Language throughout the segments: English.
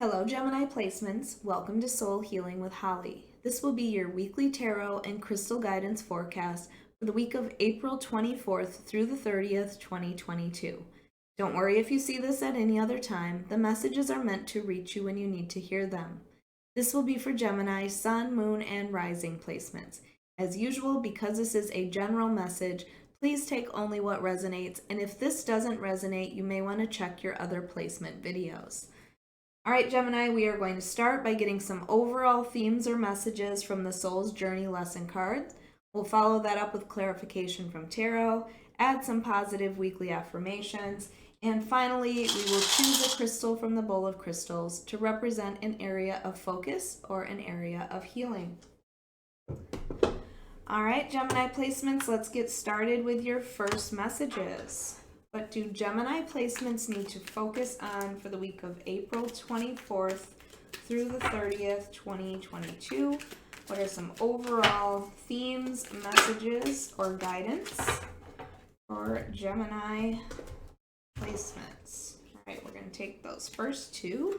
Hello, Gemini placements. Welcome to Soul Healing with Holly. This will be your weekly tarot and crystal guidance forecast for the week of April 24th through the 30th, 2022. Don't worry if you see this at any other time. The messages are meant to reach you when you need to hear them. This will be for Gemini, Sun, Moon, and Rising placements. As usual, because this is a general message, please take only what resonates, and if this doesn't resonate, you may want to check your other placement videos. All right, Gemini, we are going to start by getting some overall themes or messages from the Soul's Journey lesson cards. We'll follow that up with clarification from tarot, add some positive weekly affirmations, and finally, we will choose a crystal from the bowl of crystals to represent an area of focus or an area of healing. All right, Gemini placements, let's get started with your first messages. What do Gemini placements need to focus on for the week of April 24th through the 30th, 2022? What are some overall themes, messages, or guidance for Gemini placements? All right, we're going to take those first two.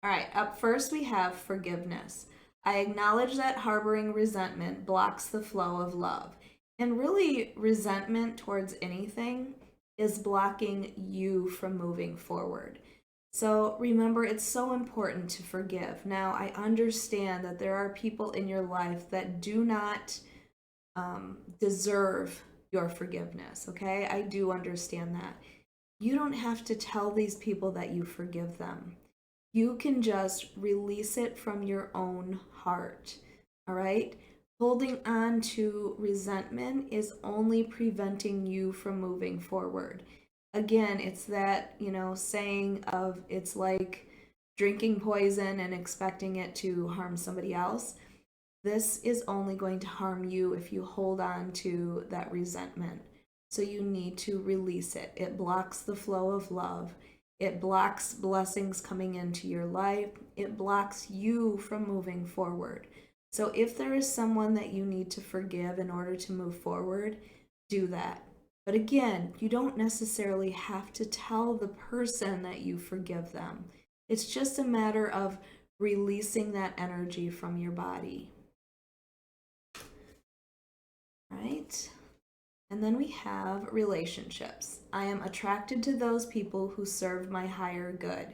All right, up first we have forgiveness. I acknowledge that harboring resentment blocks the flow of love. And really, resentment towards anything is blocking you from moving forward. So remember, it's so important to forgive. Now, I understand that there are people in your life that do not deserve your forgiveness, okay? I do understand that. You don't have to tell these people that you forgive them. You can just release it from your own heart, all right? Holding on to resentment is only preventing you from moving forward. Again, it's that, saying of it's like drinking poison and expecting it to harm somebody else. This is only going to harm you if you hold on to that resentment. So you need to release it. It blocks the flow of love. It blocks blessings coming into your life. It blocks you from moving forward. So if there is someone that you need to forgive in order to move forward, do that. But again, you don't necessarily have to tell the person that you forgive them. It's just a matter of releasing that energy from your body. All right. And then we have relationships. I am attracted to those people who serve my higher good.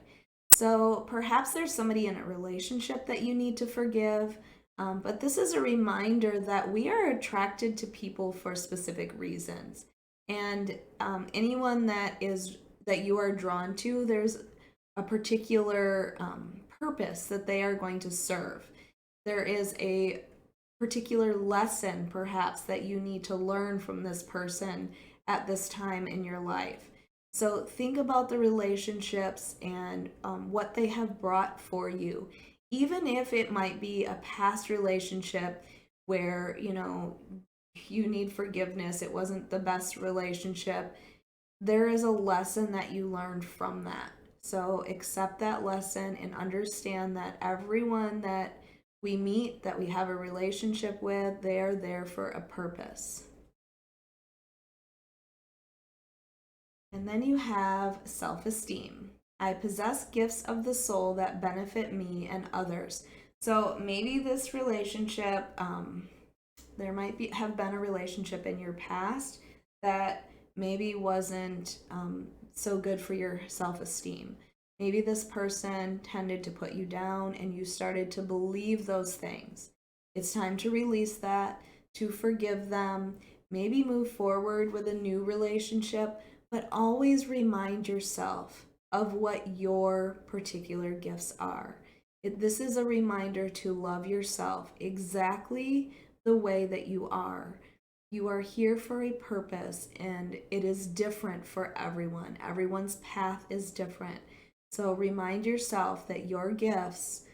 So perhaps there's somebody in a relationship that you need to forgive. But this is a reminder that we are attracted to people for specific reasons. And anyone that you are drawn to, there's a particular purpose that they are going to serve. There is a particular lesson, perhaps, that you need to learn from this person at this time in your life. So think about the relationships and what they have brought for you. Even if it might be a past relationship where, you need forgiveness, it wasn't the best relationship, there is a lesson that you learned from that. So accept that lesson and understand that everyone that we meet, that we have a relationship with, they are there for a purpose. And then you have self-esteem. I possess gifts of the soul that benefit me and others. So maybe this relationship, there might have been a relationship in your past that maybe wasn't so good for your self-esteem. Maybe this person tended to put you down and you started to believe those things. It's time to release that, to forgive them, maybe move forward with a new relationship, but always remind yourself of what your particular gifts are. This is a reminder to love yourself exactly the way that you are. You are here for a purpose, and it is different for everyone. Everyone's path is different. So remind yourself that your gifts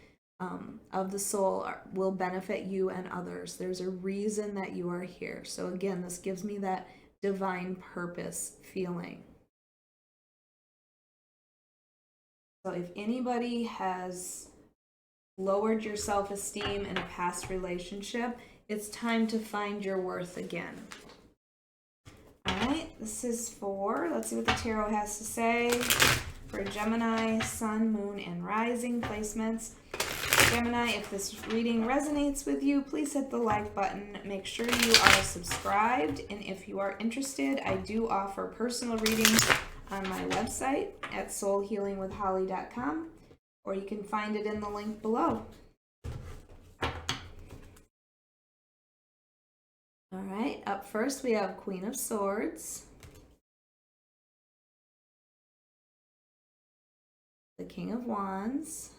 of the soul will benefit you and others. There's a reason that you are here. So again, this gives me that divine purpose feeling. So if anybody has lowered your self-esteem in a past relationship, it's time to find your worth again. All right, this is for, let's see what the tarot has to say. for Gemini, Sun, Moon, and Rising placements. Gemini, if this reading resonates with you, please hit the like button. Make sure you are subscribed. And if you are interested, I do offer personal readings on my website at soulhealingwithholly.com, or you can find it in the link below. All right, up first we have Queen of Swords, the King of Wands,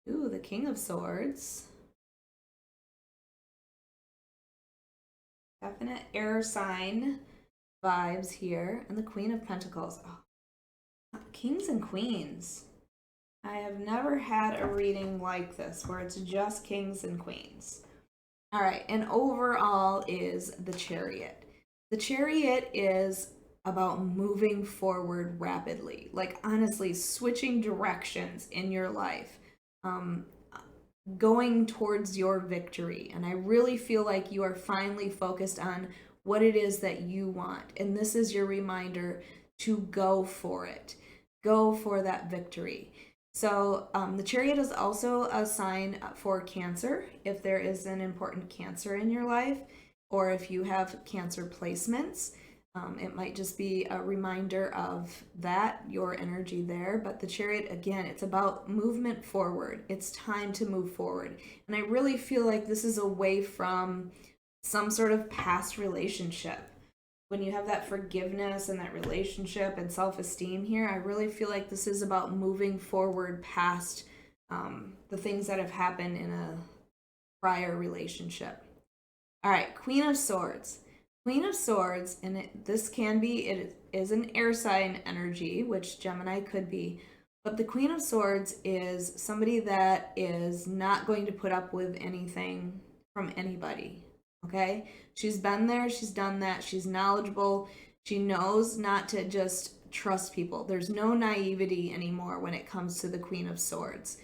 ooh, the King of Swords, definite air sign vibes here, and the Queen of Pentacles. Oh, Kings and Queens. I have never had a reading like this where it's just kings and queens. All right, and overall is the Chariot. The Chariot is about moving forward rapidly, like honestly switching directions in your life, going towards your victory. And I really feel like you are finally focused on what it is that you want. And this is your reminder to go for it. Go for that victory. So the Chariot is also a sign for Cancer, if there is an important Cancer in your life, or if you have Cancer placements. It might just be a reminder of that, your energy there. But the Chariot, again, it's about movement forward. It's time to move forward. And I really feel like this is away from some sort of past relationship. When you have that forgiveness and that relationship and self-esteem here, I really feel like this is about moving forward past the things that have happened in a prior relationship. All right, Queen of Swords. Queen of Swords, and it is an air sign energy, which Gemini could be, but the Queen of Swords is somebody that is not going to put up with anything from anybody. Okay, she's been there, she's done that, she's knowledgeable, she knows not to just trust people. There's no naivety anymore when it comes to the Queen of Swords.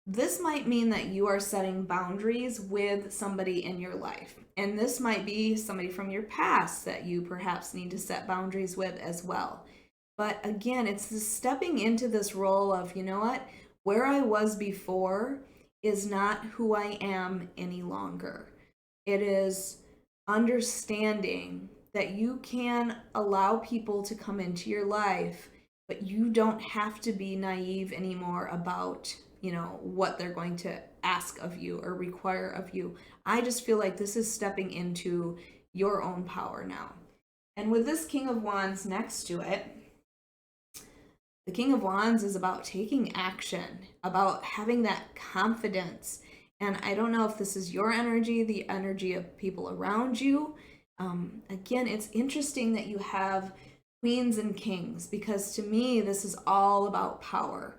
This might mean that you are setting boundaries with somebody in your life, and this might be somebody from your past that you perhaps need to set boundaries with as well. But again, it's the stepping into this role of, you know what, where I was before is not who I am any longer. It is understanding that you can allow people to come into your life, but you don't have to be naive anymore about, what they're going to ask of you or require of you. I just feel like this is stepping into your own power now. And with this King of Wands next to it, the King of Wands is about taking action, about having that confidence. And I don't know if this is your energy, the energy of people around you. Again, it's interesting that you have queens and kings, because to me, this is all about power.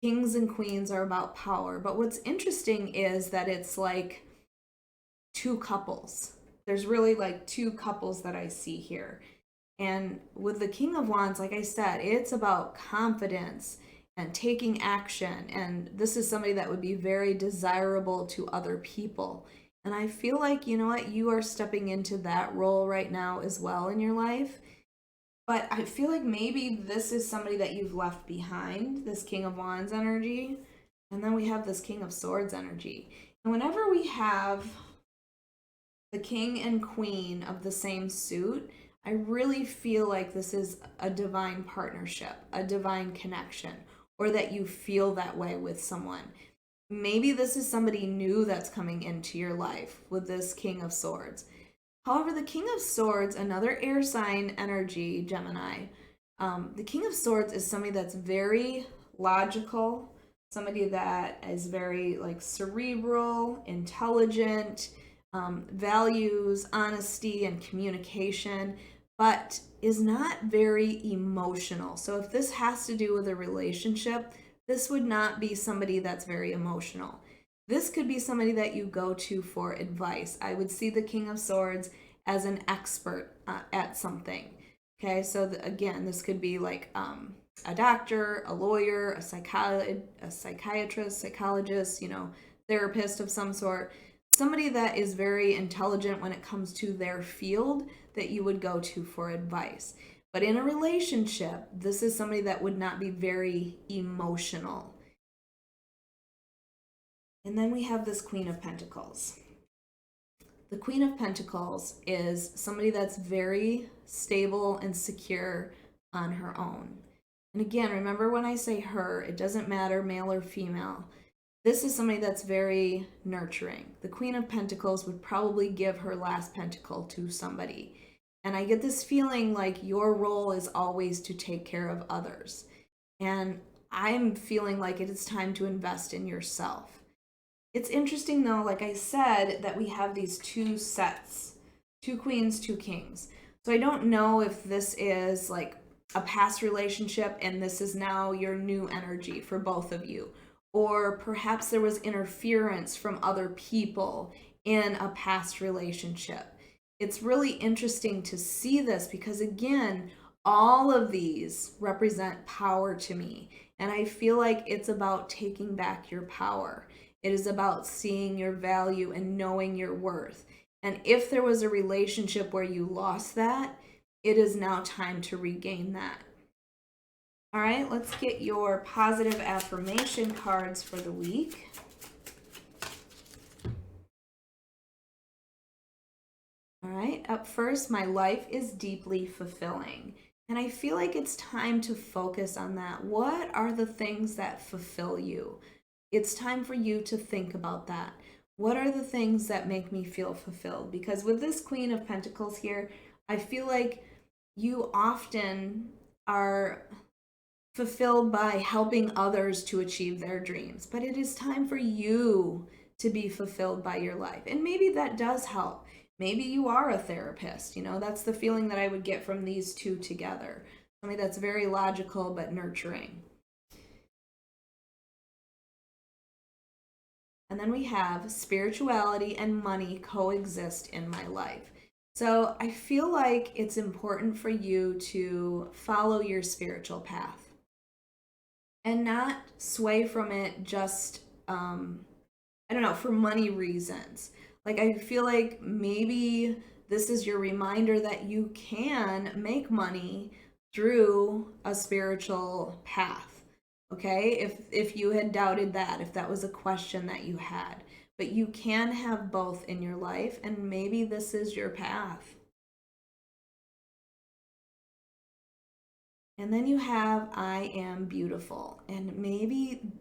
Kings and queens are about power. But what's interesting is that it's like two couples. There's really like two couples that I see here. And with the King of Wands, like I said, it's about confidence and taking action. And this is somebody that would be very desirable to other people. And I feel like, you know what, you are stepping into that role right now as well in your life. But I feel like maybe this is somebody that you've left behind, this King of Wands energy. And then we have this King of Swords energy. And whenever we have the King and Queen of the same suit, I really feel like this is a divine partnership, a divine connection, or that you feel that way with someone. Maybe this is somebody new that's coming into your life with this King of Swords. However, the King of Swords, another air sign energy, Gemini, the King of Swords is somebody that's very logical, somebody that is very like cerebral, intelligent, values honesty and communication, but is not very emotional. So if this has to do with a relationship, this would not be somebody that's very emotional. This could be somebody that you go to for advice. I would see the King of Swords as an expert at something. Okay, so again, this could be like a doctor, a lawyer, a psychiatrist, psychologist, therapist of some sort. Somebody that is very intelligent when it comes to their field that you would go to for advice. But in a relationship, this is somebody that would not be very emotional. And then we have this Queen of Pentacles. The Queen of Pentacles is somebody that's very stable and secure on her own. And again, remember when I say her, it doesn't matter male or female. This is somebody that's very nurturing. The Queen of Pentacles would probably give her last pentacle to somebody. And I get this feeling like your role is always to take care of others. And I'm feeling like it is time to invest in yourself. It's interesting though, like I said, that we have these two sets, 2 queens, 2 kings. So I don't know if this is like a past relationship and this is now your new energy for both of you. Or perhaps there was interference from other people in a past relationship. It's really interesting to see this because again, all of these represent power to me. And I feel like it's about taking back your power. It is about seeing your value and knowing your worth. And if there was a relationship where you lost that, it is now time to regain that. All right, let's get your positive affirmation cards for the week. All right, up first, my life is deeply fulfilling. And I feel like it's time to focus on that. What are the things that fulfill you? It's time for you to think about that. What are the things that make me feel fulfilled? Because with this Queen of Pentacles here, I feel like you often are fulfilled by helping others to achieve their dreams. But it is time for you to be fulfilled by your life. And maybe that does help. Maybe you are a therapist. You know, that's the feeling that I would get from these two together. Something that's very logical but nurturing. And then we have spirituality and money coexist in my life. So I feel like it's important for you to follow your spiritual path and not sway from it just, for money reasons. Like I feel like maybe this is your reminder that you can make money through a spiritual path. Okay, if you had doubted that, if that was a question that you had, but you can have both in your life, and maybe this is your path. And then you have I am beautiful, and maybe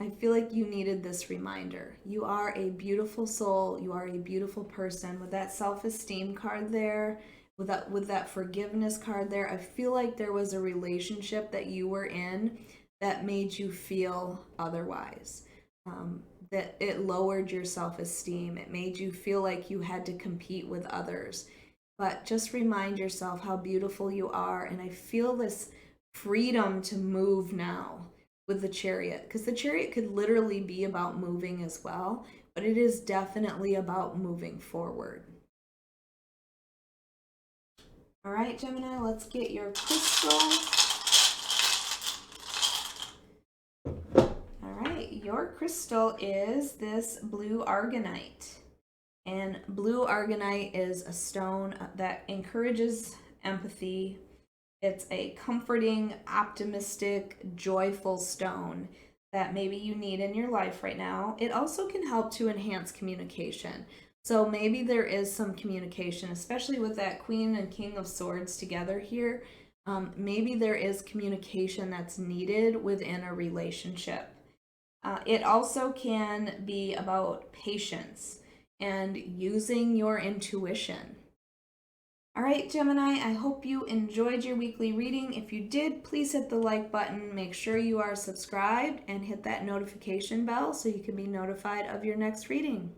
I feel like you needed this reminder. You are a beautiful soul. You are a beautiful person. With that self-esteem card there, with that forgiveness card there, I feel like there was a relationship that you were in that made you feel otherwise, that it lowered your self-esteem. It made you feel like you had to compete with others. But just remind yourself how beautiful you are. And I feel this freedom to move now with the Chariot, because the Chariot could literally be about moving as well, but it is definitely about moving forward. All right, Gemini, let's get your crystal. Your crystal is this blue Argonite. And blue Argonite is a stone that encourages empathy. It's a comforting, optimistic, joyful stone that maybe you need in your life right now. It also can help to enhance communication. So maybe there is some communication, especially with that Queen and King of Swords together here. Maybe there is communication that's needed within a relationship. It also can be about patience and using your intuition. All right, Gemini, I hope you enjoyed your weekly reading. If you did, please hit the like button. Make sure you are subscribed and hit that notification bell so you can be notified of your next reading.